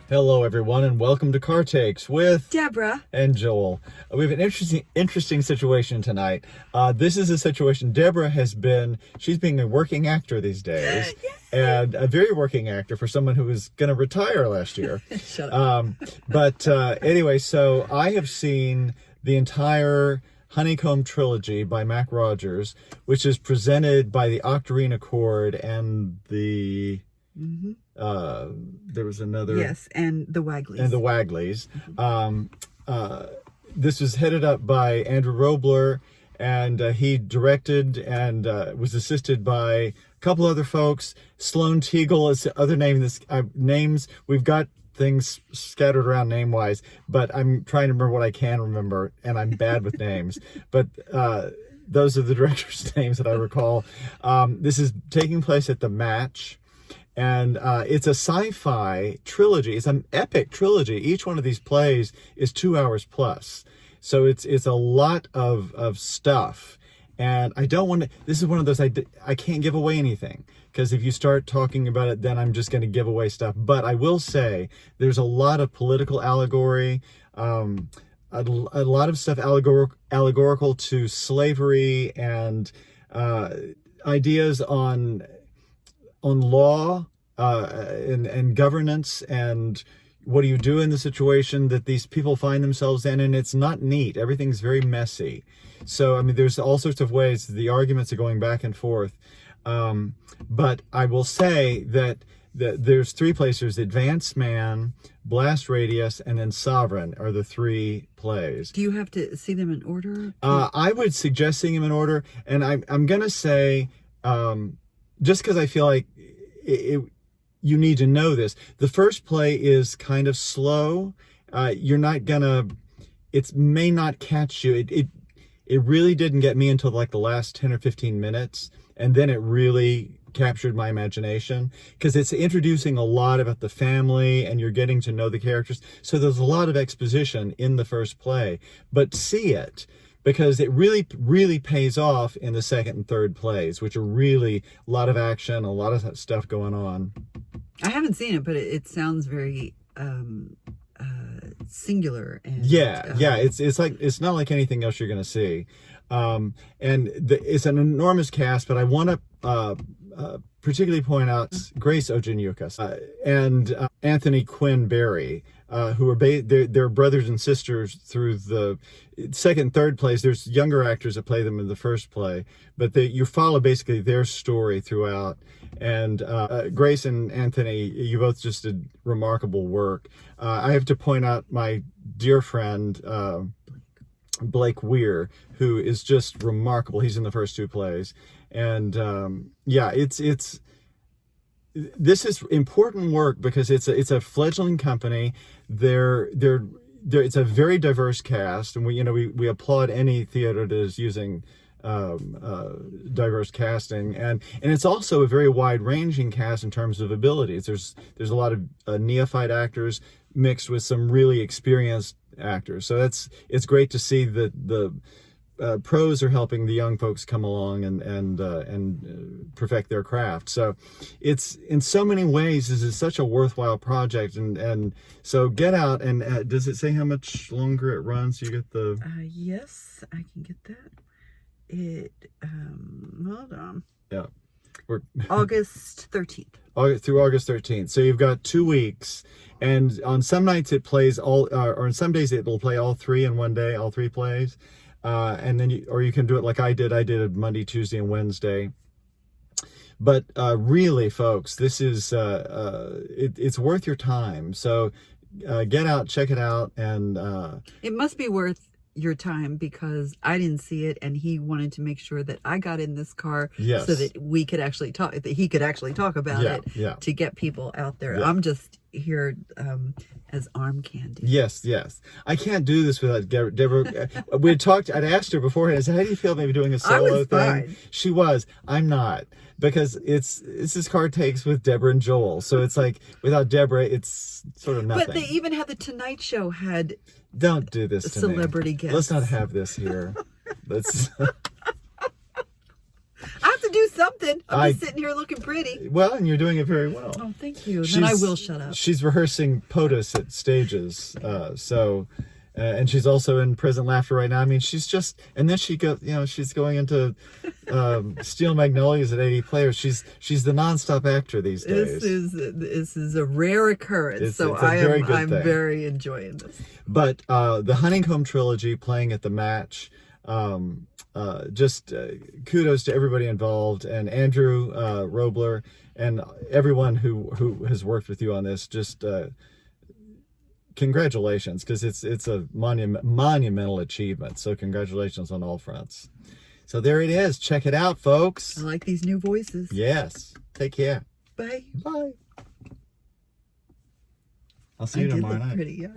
Hello, everyone, and welcome to Car Takes with Deborah and Joel. We have an interesting situation tonight. This is a situation Deborah she's being a working actor these days, and a very working actor for someone who was going to retire last year. Shut up. Anyway, so I have seen the entire Honeycomb Trilogy by Mac Rogers, which is presented by the Octarine Accord and the... there was another... Yes, and the Wagleys. And the Wagleys. This was headed up by Andrew Robler, and he directed and was assisted by a couple other folks. Sloan Teagle is the other name. Names, we've got things scattered around name-wise, but I'm trying to remember what I can remember, and I'm bad with names. But those are the directors' names that I recall. This is taking place at the Match. And it's a sci-fi trilogy. It's an epic trilogy. Each one of these plays is 2 hours plus. So it's a lot of stuff. And I don't want to... This is one of those... I can't give away anything. Because if you start talking about it, then I'm just going to give away stuff. But I will say there's a lot of political allegory. A lot of stuff allegorical to slavery and ideas on law and governance, and what do you do in the situation that these people find themselves in. And it's not neat. Everything's very messy. So, I mean, there's all sorts of ways the arguments are going back and forth. But I will say that there's three plays. Advanced Man, Blast Radius, and then Sovereign are the three plays. Do you have to see them in order? I would suggest seeing them in order. And I'm going to say... just because I feel like you need to know this. The first play is kind of slow. You're not gonna... It may not catch you. It really didn't get me until like the last 10 or 15 minutes. And then it really captured my imagination. Because it's introducing a lot about the family and you're getting to know the characters. So there's a lot of exposition in the first play. But see it. Because it really, really pays off in the second and third plays, which are really a lot of action, a lot of stuff going on. I haven't seen it, but it sounds very singular. And It's not like anything else you're going to see. It's an enormous cast, but I want to particularly point out Grace Ojenyukas and Anthony Quinn Barry, who are they're brothers and sisters through the second and third plays. There's younger actors that play them in the first play, but you follow basically their story throughout. And Grace and Anthony, you both just did remarkable work. I have to point out my dear friend Blake Weir, who is just remarkable. He's in the first two plays. And this is important work because it's a fledgling company. It's a very diverse cast, and we applaud any theater that is using diverse casting, and it's also a very wide-ranging cast in terms of abilities. There's a lot of neophyte actors mixed with some really experienced actors. So it's great to see that the pros are helping the young folks come along and perfect their craft. So it's, in so many ways, this is such a worthwhile project. And so get out and does it say how much longer it runs? You get the... Yes, I can get that. Hold on. Yeah. August 13th. Through August 13th. So you've got 2 weeks. And on some nights it plays or on some days it'll play all three in one day, all three plays. And then you can do it like I did. I did it Monday, Tuesday, and Wednesday. But really, folks, this is it's worth your time. So get out, check it out, and it must be worth your time because I didn't see it, and he wanted to make sure that I got in this car so that we could actually talk, that he could actually talk about it to get people out there. I'm just here as arm candy. Yes. I can't do this without Deborah. We had talked, I'd asked her beforehand, I said, how do you feel maybe doing a solo thing? Fine. She was. I'm not. Because it's this Car Takes with Deborah and Joel. So it's like, without Deborah, it's sort of nothing. But they even had the Tonight Show had... Don't do this to celebrity me. guests. Let's not have this here. Let's... I have to to do something. I'm just sitting here looking pretty. Well, and you're doing it very well. Oh, thank you. Then I will shut up. She's rehearsing POTUS at stages. And she's also in Present Laughter right now. I mean, she's just, and then she goes, she's going into Steel Magnolias at 80 Players. She's the nonstop actor these days. This is a rare occurrence. I'm very enjoying this. But the Honeycomb Trilogy playing at the Match, just kudos to everybody involved, and Andrew Robler and everyone who has worked with you on this. Just congratulations, because it's a monumental achievement. So congratulations on all fronts. So there it is. Check it out, folks. I like these new voices. Yes. Take care. Bye. Bye. I'll see you tomorrow night. Pretty, yeah.